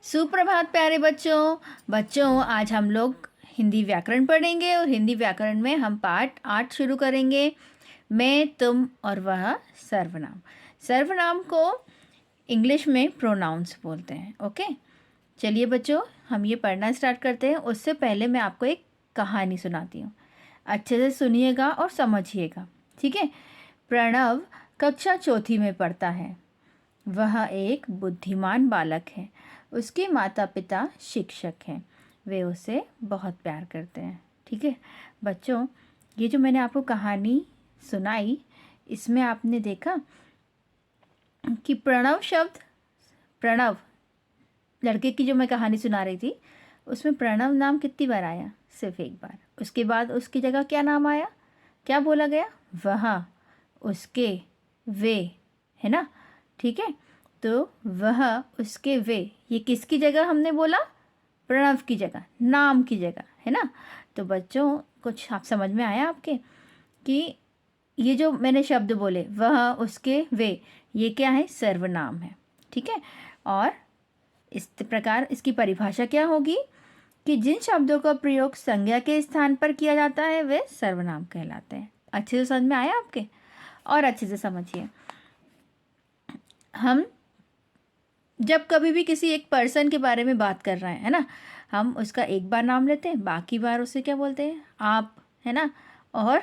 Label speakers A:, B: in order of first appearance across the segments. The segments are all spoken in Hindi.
A: सुप्रभात प्यारे बच्चों आज हम लोग हिंदी व्याकरण पढ़ेंगे और हिंदी व्याकरण में हम पाठ 8 शुरू करेंगे। मैं, तुम और वह सर्वनाम। सर्वनाम को इंग्लिश में प्रोनाउंस बोलते हैं। ओके, चलिए बच्चों हम ये पढ़ना स्टार्ट करते हैं। उससे पहले मैं आपको एक कहानी सुनाती हूँ, अच्छे से सुनिएगा और समझिएगा, ठीक है। प्रणव कक्षा चौथी में पढ़ता है। वह एक बुद्धिमान बालक है। उसके माता पिता शिक्षक हैं। वे उसे बहुत प्यार करते हैं, ठीक है। बच्चों, ये जो मैंने आपको कहानी सुनाई, इसमें आपने देखा कि प्रणव शब्द, प्रणव लड़के की जो मैं कहानी सुना रही थी, उसमें प्रणव नाम कितनी बार आया? सिर्फ एक बार। उसके बाद उसकी जगह क्या नाम आया, क्या बोला गया? वह, उसके, वे, है ना, ठीक है। तो वह, उसके, वे, ये किसकी जगह हमने बोला? प्रणव की जगह, नाम की जगह, है ना। तो बच्चों कुछ आप समझ में आया आपके कि ये जो मैंने शब्द बोले, वह, उसके, वे, ये क्या है? सर्वनाम है, ठीक है। और इस प्रकार इसकी परिभाषा क्या होगी कि जिन शब्दों का प्रयोग संज्ञा के स्थान पर किया जाता है वे सर्वनाम कहलाते हैं। अच्छे से समझ में आया आपके? और अच्छे से समझिए, हम जब कभी भी किसी एक पर्सन के बारे में बात कर रहे हैं, है ना, हम उसका एक बार नाम लेते हैं, बाकी बार उसे क्या बोलते हैं? आप, है ना। और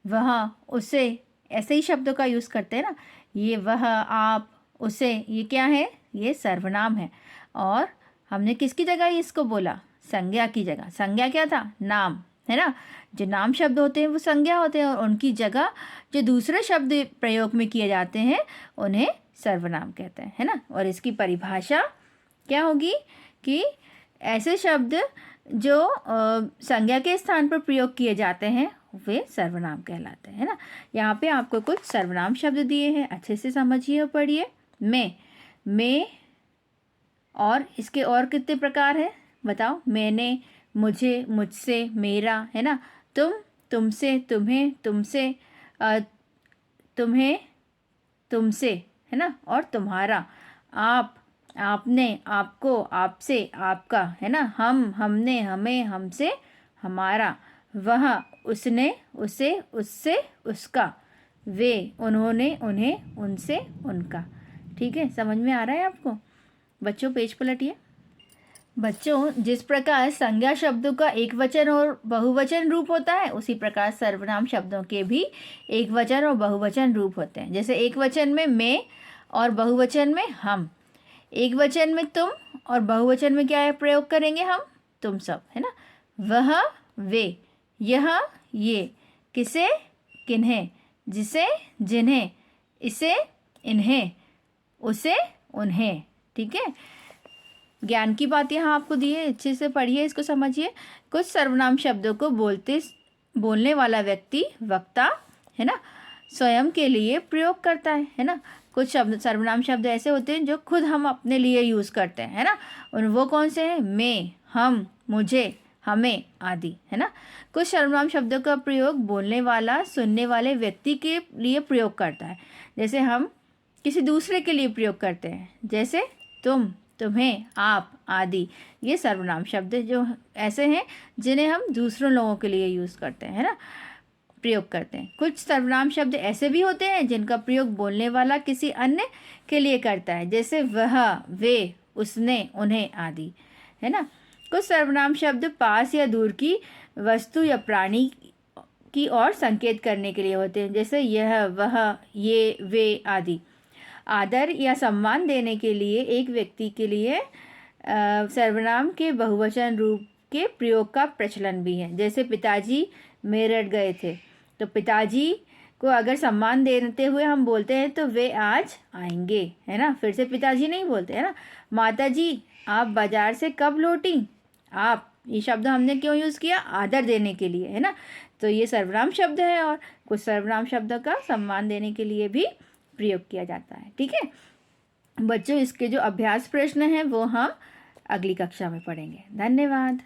A: वह, उसे, ऐसे ही शब्दों का यूज़ करते हैं ना। ये वह, आप, उसे, ये क्या है? ये सर्वनाम है। और हमने किसकी जगह इसको बोला? संज्ञा की जगह। संज्ञा क्या था? नाम, है ना। जो नाम शब्द होते हैं वो संज्ञा होते हैं, और उनकी जगह जो दूसरे शब्द प्रयोग में किए जाते हैं उन्हें सर्वनाम कहते हैं, है ना। और इसकी परिभाषा क्या होगी कि ऐसे शब्द जो संज्ञा के स्थान पर प्रयोग किए जाते हैं वे सर्वनाम कहलाते हैं, है ना। यहाँ पे आपको कुछ सर्वनाम शब्द दिए हैं, अच्छे से समझिए और पढ़िए। मैं, और इसके और कितने प्रकार हैं बताओ? मैंने, मुझे, मुझसे, मेरा, है ना। तुम, तुमसे, तुम्हें, तुमसे, तुम्हें, तुमसे, है ना। और तुम्हारा। आप, आपने, आपको, आपसे, आपका, है ना। हम, हमने, हमें, हमसे, हमारा। वह, उसने, उसे, उससे, उसका। वे, उन्होंने, उन्हें, उनसे, उनका। ठीक है, समझ में आ रहा है आपको? बच्चों पेज पलटिए। बच्चों, जिस प्रकार संज्ञा शब्दों का एक वचन और बहुवचन रूप होता है, उसी प्रकार सर्वनाम शब्दों के भी एक वचन और बहुवचन रूप होते हैं। जैसे एक वचन में मैं और बहुवचन में हम। एक वचन में तुम और बहुवचन में क्या है प्रयोग करेंगे हम? तुम सब, है ना। वह, वे, यह, ये, किसे, किन्हें, जिसे, जिन्हें, इसे, इन्हें, उसे, उन्हें। ठीक है, ज्ञान की बात यहाँ आपको दी है, अच्छे से पढ़िए, इसको समझिए। कुछ सर्वनाम शब्दों को बोलने वाला व्यक्ति, वक्ता, है ना, स्वयं के लिए प्रयोग करता है ना। कुछ शब्द, सर्वनाम शब्द ऐसे होते हैं जो खुद हम अपने लिए यूज़ करते हैं, है ना। और वो कौन से हैं? मैं, हम, मुझे, हमें आदि, है ना। कुछ सर्वनाम शब्दों का प्रयोग बोलने वाला सुनने वाले व्यक्ति के लिए प्रयोग करता है। जैसे हम किसी दूसरे के लिए प्रयोग करते हैं, जैसे तुम, तुम्हें, आप आदि। ये सर्वनाम शब्द जो ऐसे हैं जिन्हें हम दूसरों लोगों के लिए यूज़ करते हैं, है ना, प्रयोग करते हैं। कुछ सर्वनाम शब्द ऐसे भी होते हैं जिनका प्रयोग बोलने वाला किसी अन्य के लिए करता है, जैसे वह, वे, उसने, उन्हें आदि, है ना। कुछ सर्वनाम शब्द पास या दूर की वस्तु या प्राणी की ओर संकेत करने के लिए होते हैं, जैसे यह, वह, ये, वे आदि। आदर या सम्मान देने के लिए एक व्यक्ति के लिए सर्वनाम के बहुवचन रूप के प्रयोग का प्रचलन भी है। जैसे पिताजी मेरठ गए थे, तो पिताजी को अगर सम्मान देते हुए हम बोलते हैं तो वे आज आएंगे, है ना। फिर से पिताजी नहीं बोलते, है ना। माताजी आप बाजार से कब लौटी? आप, ये शब्द हमने क्यों यूज़ किया? आदर देने के लिए, है ना। तो ये सर्वनाम शब्द है, और कुछ सर्वनाम शब्द का सम्मान देने के लिए भी प्रयोग किया जाता है। ठीक है बच्चों, इसके जो अभ्यास प्रश्न हैं वो हम अगली कक्षा में पढ़ेंगे। धन्यवाद।